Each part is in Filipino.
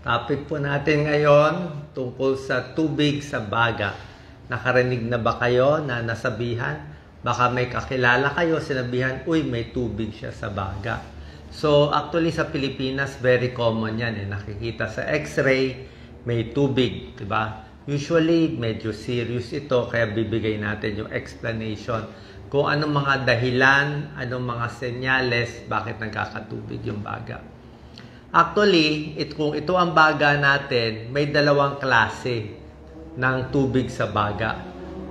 Topic po natin ngayon tungkol sa tubig sa baga. Nakarinig na ba kayo na nasabihan? Baka may kakilala kayo, sinabihan, uy, may tubig siya sa baga. So, actually sa Pilipinas, very common yan. Nakikita sa x-ray, may tubig, diba? Usually, medyo serious ito, kaya bibigay natin yung explanation kung anong mga dahilan, anong mga senyales, bakit nagkakatubig yung baga. Actually, kung ito ang baga natin, may dalawang klase ng tubig sa baga.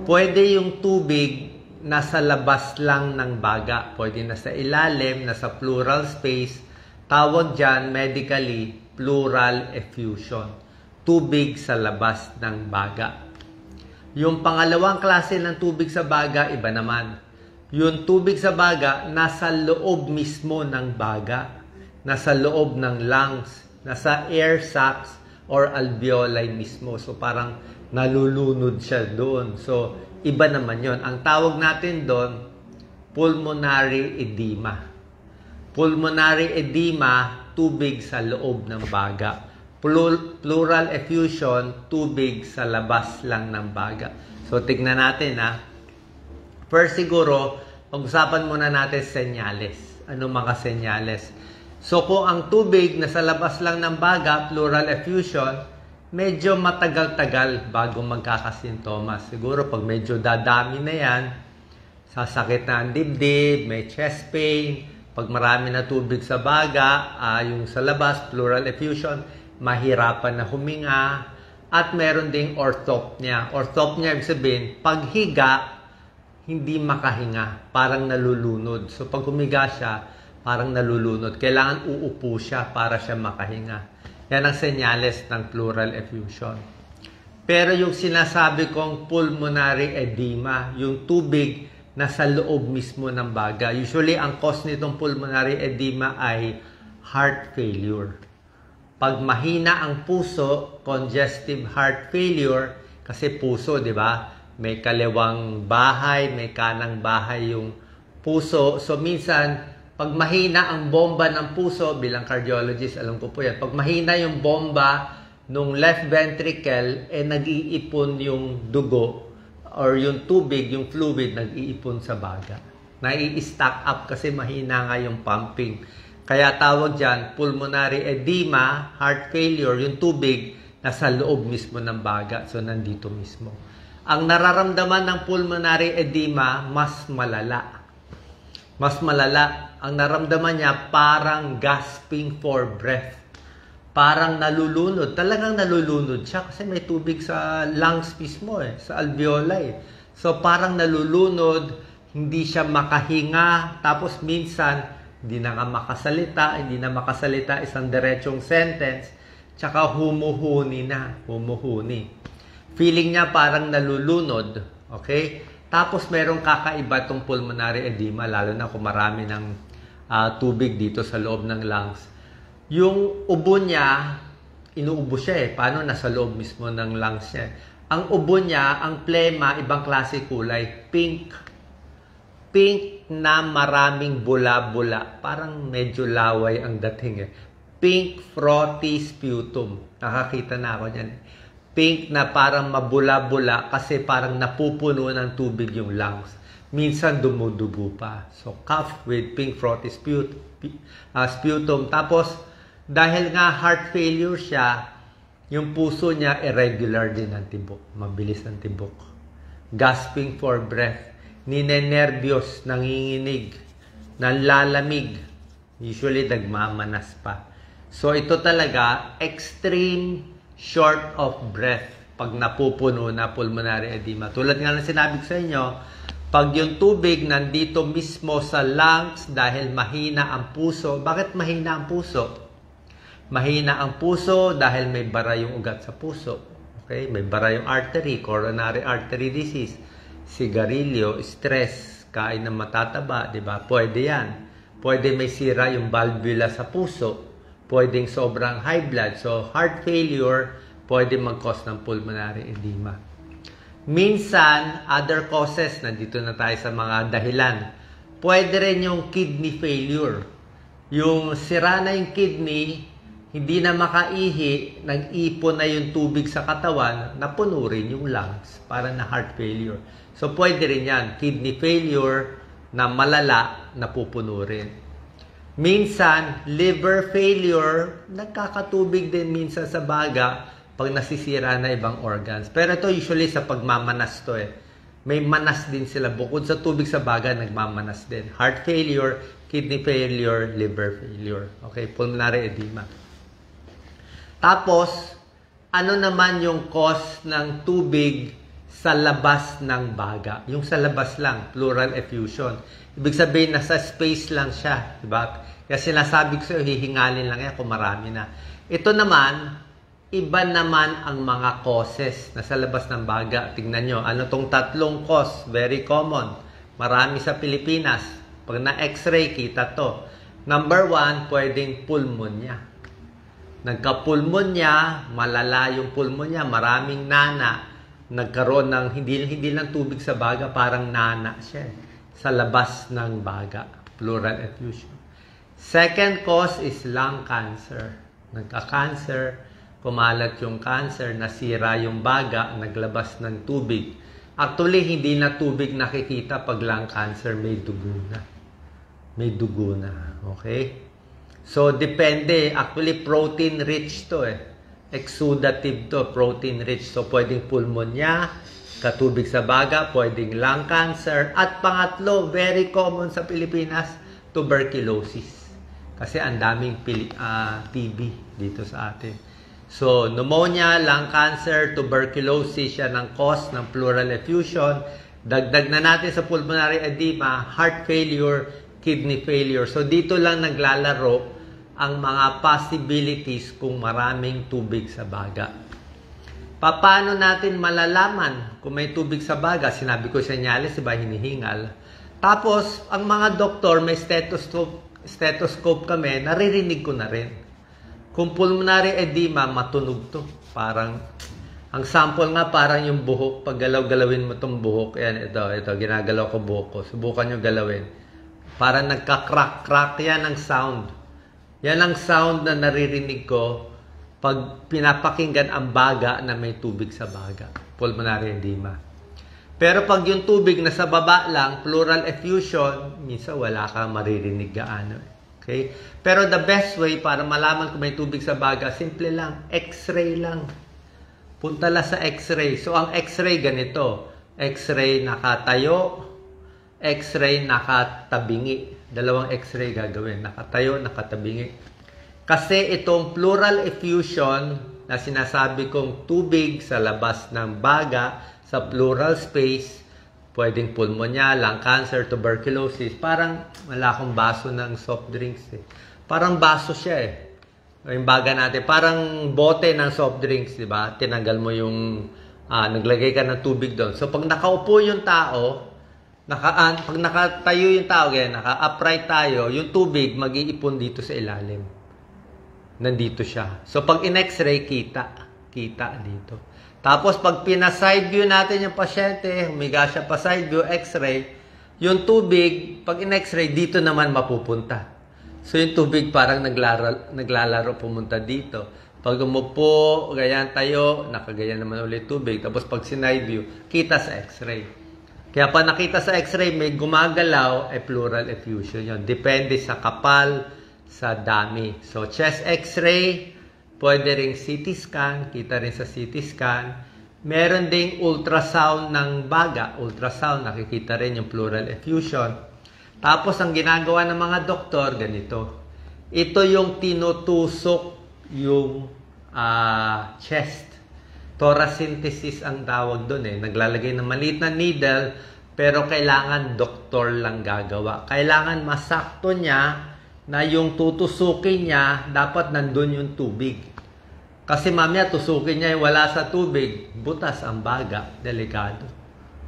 Pwede yung tubig nasa labas lang ng baga. Pwede nasa ilalim, nasa pleural space. Tawag dyan, medically, pleural effusion. Tubig sa labas ng baga. Yung pangalawang klase ng tubig sa baga, iba naman. Yung tubig sa baga, nasa loob mismo ng baga. Nasa loob ng lungs, nasa air sacs or alveoli mismo. So parang nalulunod siya doon. So iba naman yon. Ang tawag natin doon, pulmonary edema. Pulmonary edema, tubig sa loob ng baga. Pleural effusion, tubig sa labas lang ng baga. So tignan natin ha. First siguro, pag-usapan muna natin senyales. Ano mga senyales? So kung ang tubig na sa labas lang ng baga, pleural effusion, medyo matagal-tagal bago magkakasintomas. Siguro pag medyo dadami na yan, sasakit na ang dibdib, may chest pain, pag marami na tubig sa baga, yung sa labas, pleural effusion, mahirapan na huminga, at meron ding orthopnea. Orthopnea, ibig sabihin, paghiga, hindi makahinga, parang nalulunod. So pag humiga siya, parang nalulunod. Kailangan uupo siya para siya makahinga. Yan ang senyales ng pleural effusion. Pero yung sinasabi kong pulmonary edema, yung tubig na sa loob mismo ng baga. Usually, ang cause nitong pulmonary edema ay heart failure. Pag mahina ang puso, congestive heart failure, kasi puso, di ba? May kaliwang bahay, may kanang bahay yung puso. So, minsan, pag mahina ang bomba ng puso, bilang cardiologist, alam ko po yan, pag mahina yung bomba nung left ventricle, nag-iipon yung dugo or yung tubig, yung fluid, nag-iipon sa baga. Nai-stack up kasi mahina nga yung pumping. Kaya tawag dyan, pulmonary edema, heart failure, yung tubig nasa loob mismo ng baga. So, nandito mismo. Ang nararamdaman ng pulmonary edema, mas malala. Mas malala. Ang naramdaman niya parang gasping for breath. Parang nalulunod. Talagang nalulunod siya kasi may tubig sa lungs mismo sa alveoli. So parang nalulunod, hindi siya makahinga, tapos minsan hindi na makasalita, isang diretsong sentence, tsaka humuhuni na, humuhuni. Feeling niya parang nalulunod, okay? Tapos merong kakaiba itong pulmonary edema, lalo na kung marami ng tubig dito sa loob ng lungs. Yung ubo niya, inuubo siya Paano? Nasa loob mismo ng lungs niya. Ang ubo niya, ang plema, ibang klase kulay, pink. Pink na maraming bula-bula. Parang medyo laway ang dating Pink frothy sputum. Nakakita na ako niyan. Pink na parang mabula-bula kasi parang napupuno ng tubig yung lungs. Minsan dumudugo pa. So, cough with pink frothy sputum. Tapos, dahil nga heart failure siya, yung puso niya irregular din ang tibok. Mabilis ang tibok. Gasping for breath. Ninenervyos, nanginginig, nanlalamig. Usually, nagmamanas pa. So, ito talaga, extreme short of breath pag napupuno na pulmonary edema. Tulad nga ng sinabi ko sa inyo, pag yung tubig nandito mismo sa lungs dahil mahina ang puso. Bakit mahina ang puso? Mahina ang puso dahil may bara yung ugat sa puso. Okay? May bara yung artery, coronary artery disease, sigarilyo, stress, kain ng matataba, di ba? Pwede yan. Pwede may sira yung valvula sa puso. Pwedeng sobrang high blood. So, heart failure, pwede mag-cause ng pulmonary edema. Minsan, other causes, nandito na tayo sa mga dahilan. Pwede rin yung kidney failure. Yung sira na yung kidney, hindi na makaihi, nag-ipon na yung tubig sa katawan, napuno rin yung lungs para na heart failure. So, pwede rin yan. Kidney failure na malala, napupuno rin. Minsan, liver failure, nagkakatubig din minsan sa baga pag nasisira na ibang organs. Pero ito usually sa pagmamanas to eh. May manas din sila. Bukod sa tubig sa baga, nagmamanas din. Heart failure, kidney failure, liver failure. Okay, pulmonary edema. Tapos, ano naman yung cause ng tubig sa labas ng baga? Yung sa labas lang, pleural effusion. Ibig sabihin, nasa space lang siya. Diba? Kaya sinasabi ko sa'yo, hihingalin lang yan kung marami na. Ito naman, iba naman ang mga causes na sa labas ng baga. Tingnan nyo, ano tong tatlong cause? Very common. Marami sa Pilipinas. Pag na-x-ray, kita to. Number 1, pwedeng pulmonya. Nagka-pulmonya, malala yung pulmonya, maraming nana. Nagkaroon ng hindi lang tubig sa baga, parang nana siya sa labas ng baga. Pleural effusion. Second cause is lung cancer. Nagka-cancer, kumalat yung cancer, nasira yung baga, naglabas ng tubig. Actually, hindi na tubig nakikita pag lung cancer, may dugo na. May dugo na. Okay? So, depende. Actually, protein-rich to eh. Exudative to, protein-rich. So, pwedeng pulmonya, katubig sa baga, pwedeng lung cancer. At pangatlo, very common sa Pilipinas, tuberculosis. Kasi ang daming TB dito sa atin. So, pneumonia, lung cancer, tuberculosis, yan ang cause ng pleural effusion. Dagdag na natin sa pulmonary edema, heart failure, kidney failure. So, dito lang naglalaro ang mga possibilities kung maraming tubig sa baga. Paano natin malalaman kung may tubig sa baga? Sinabi ko senyales, iba hinihingal. Tapos, ang mga doktor, may stethoscope kami, naririnig ko na rin. Kung pulmonary edema, matunog to. Parang, ang sample nga parang yung buhok. Pag galaw-galawin mo itong buhok, yan, ito, ginagalaw ko buhok ko. Subukan nyo galawin. Parang nagka-crack-crack yan ang sound. Yan ang sound na naririnig ko pag pinapakinggan ang baga na may tubig sa baga. Pulmonary edema. Pero pag yung tubig nasa baba lang, pleural effusion, minsan wala ka maririnig gaano. Okay? Pero the best way para malaman kung may tubig sa baga, simple lang, x-ray lang. Punta lang sa x-ray. So ang x-ray ganito. X-ray nakatayo, x-ray nakatabingi. Dalawang x-ray gagawin. Nakatayo, nakatabingi. Kasi itong pleural effusion na sinasabi kong tubig sa labas ng baga, sa pleural space, pwedeng pulmonya, lung cancer, tuberculosis. Parang wala akong baso ng soft drinks eh. Parang baso siya eh. Yung baga natin, parang bote ng soft drinks, di ba? Tinanggal mo yung, naglagay ka ng tubig doon. So pag nakaupo yung tao, pag nakatayo yung tao, naka-upright tayo, yung tubig mag-iipon dito sa ilalim. Nandito siya. So, pag in-x-ray, kita dito. Tapos, pag pina-side view natin yung pasyente, humiga siya pa side view, x-ray, yung tubig, pag in-x-ray, dito naman mapupunta. So, yung tubig parang naglalaro pumunta dito. Pag umupo, ganyan tayo, nakagayan naman ulit tubig. Tapos, pag sinide view, kita sa x-ray. Kaya pa nakita sa x-ray, may gumagalaw, ay pleural effusion yun. Depende sa kapal, sa dami. So, chest x-ray, pwede ring CT scan, kita rin sa CT scan. Meron ding ultrasound ng baga. Ultrasound, nakikita rin yung pleural effusion. Tapos, ang ginagawa ng mga doktor, ganito. Ito yung tinutusok yung chest. Thoracentesis ang tawag doon eh. Naglalagay ng maliit na needle, pero kailangan doktor lang gagawa. Kailangan masakto niya na yung tutusukin niya, dapat nandun yung tubig. Kasi mamaya tusukin niya yung wala sa tubig, butas ang baga, delikado.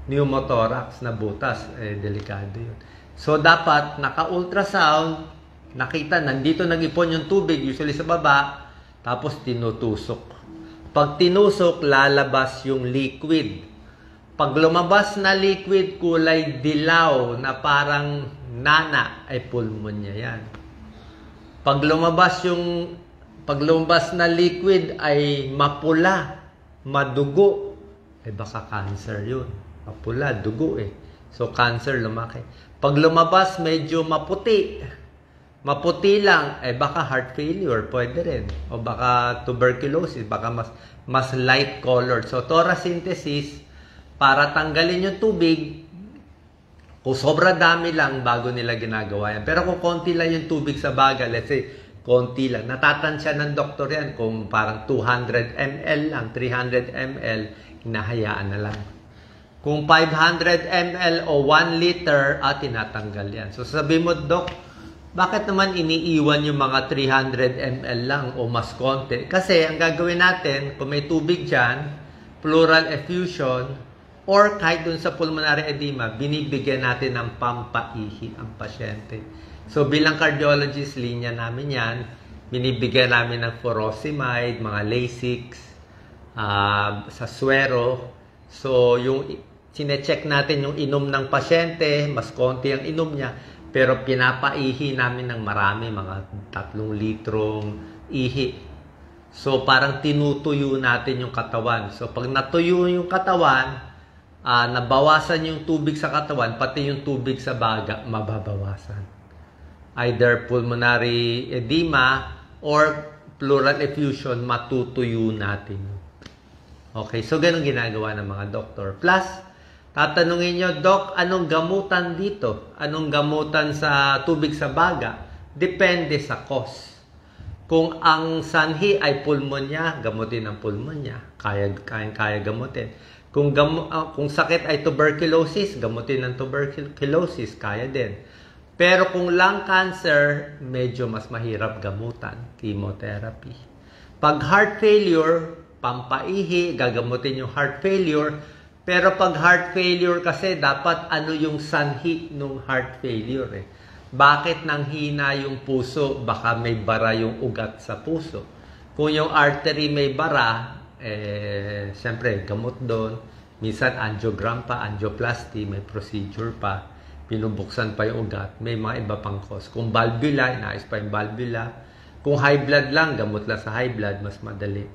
Pneumothorax na butas, delikado yun. So dapat naka-ultrasound, nakita, nandito nag-ipon yung tubig, usually sa baba, tapos tinutusok. Pag tinusok, lalabas yung liquid. Pag lumabas na liquid, kulay dilaw na parang nana, ay pulmonya yan. Pag lumabas yung pag lumabas na liquid ay mapula, madugo, baka cancer yun. Mapula, dugo So, cancer lumaki. Pag lumabas medyo maputi lang, baka heart failure, pwede rin. O baka tuberculosis, baka mas light colored. So, torasynthesis, para tanggalin yung tubig, kung sobra dami lang, bago nila ginagawa yan. Pero kung konti lang yung tubig sa baga, let's say, konti lang. Natatansya ng doktor yan kung parang 200 ml lang, 300 ml, hinahayaan na lang. Kung 500 ml o 1 liter, tinatanggal yan. So sabi mo, Dok, bakit naman iniiwan yung mga 300 ml lang o mas konti? Kasi ang gagawin natin, kung may tubig dyan, pleural effusion, or kahit dun sa pulmonary edema, binibigyan natin ng pampaihi ang pasyente. So bilang cardiologist, linya namin yan, binibigyan namin ng furosemide, mga Lasix, sa suero. So yung sinecheck natin yung inom ng pasyente, mas konti ang inom niya, pero pinapaihi namin ng marami, mga 3 litrong ihi. So parang tinutuyo natin yung katawan. So pag natuyo yung katawan, nabawasan yung tubig sa katawan, pati yung tubig sa baga, mababawasan. Either pulmonary edema or pleural effusion, matutuyo natin. Okay, so ganun ginagawa ng mga doktor. Plus, tatanungin nyo, Doc, anong gamutan dito? Anong gamutan sa tubig sa baga? Depende sa cause. Kung ang sanhi ay pulmonya, gamutin ang pulmonya. Kaya gamutin. Kung sakit ay tuberculosis, gamutin ng tuberculosis, kaya din. Pero kung lung cancer, medyo mas mahirap gamutan, chemotherapy. Pag heart failure, pampaihi, gagamutin yung heart failure. Pero pag heart failure kasi, dapat ano yung sanhi ng heart failure Bakit nanghina yung puso? Baka may bara yung ugat sa puso. Kung yung artery may bara, siyempre, gamot doon. Minsan, angiogram pa, angioplasty, may procedure pa. Pinubuksan pa yung ugat. May mga iba pang cause. Kung valvula, inaayos pa yung valvula. Kung high blood lang, gamot lang sa high blood, mas madali.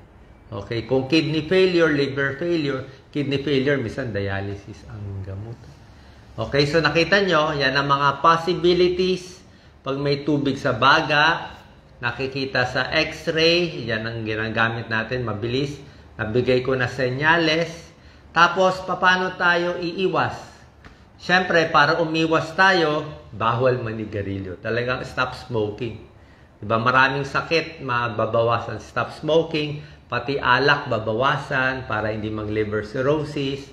Okay? Kung kidney failure, liver failure, kidney failure, minsan dialysis ang gamot. Okay? So, nakita nyo, yan ang mga possibilities. Pag may tubig sa baga, nakikita sa x-ray, yan ang ginagamit natin, mabilis. Nabigay ko na senyales. Tapos, paano tayo iiwas? Siyempre, para umiwas tayo, bawal manigarilyo. Talagang stop smoking. Diba? Maraming sakit, mababawasan. Stop smoking, pati alak, babawasan para hindi mag-liver cirrhosis.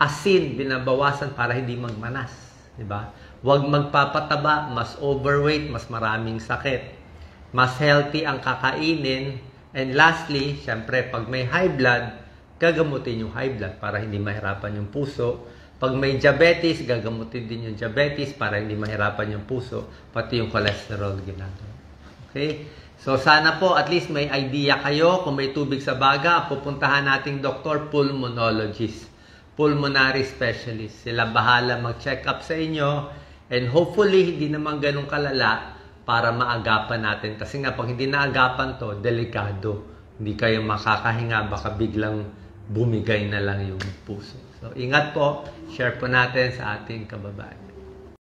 Asin, binabawasan para hindi magmanas. Diba? Huwag magpapataba, mas overweight, mas maraming sakit. Mas healthy ang kakainin. And lastly, syempre, pag may high blood, gagamutin yung high blood para hindi mahirapan yung puso. Pag may diabetes, gagamutin din yung diabetes para hindi mahirapan yung puso. Pati yung cholesterol ginagawa. Okay? So, sana po at least may idea kayo. Kung may tubig sa baga, pupuntahan nating doktor, pulmonologist, pulmonary specialist. Sila bahala mag-check up sa inyo. And hopefully, hindi naman ganun kalala para maagapan natin. Kasi nga, pag hindi naagapan to, delikado. Hindi kayo makakahinga, baka biglang bumigay na lang yung puso. So, ingat po. Share po natin sa ating kababayan.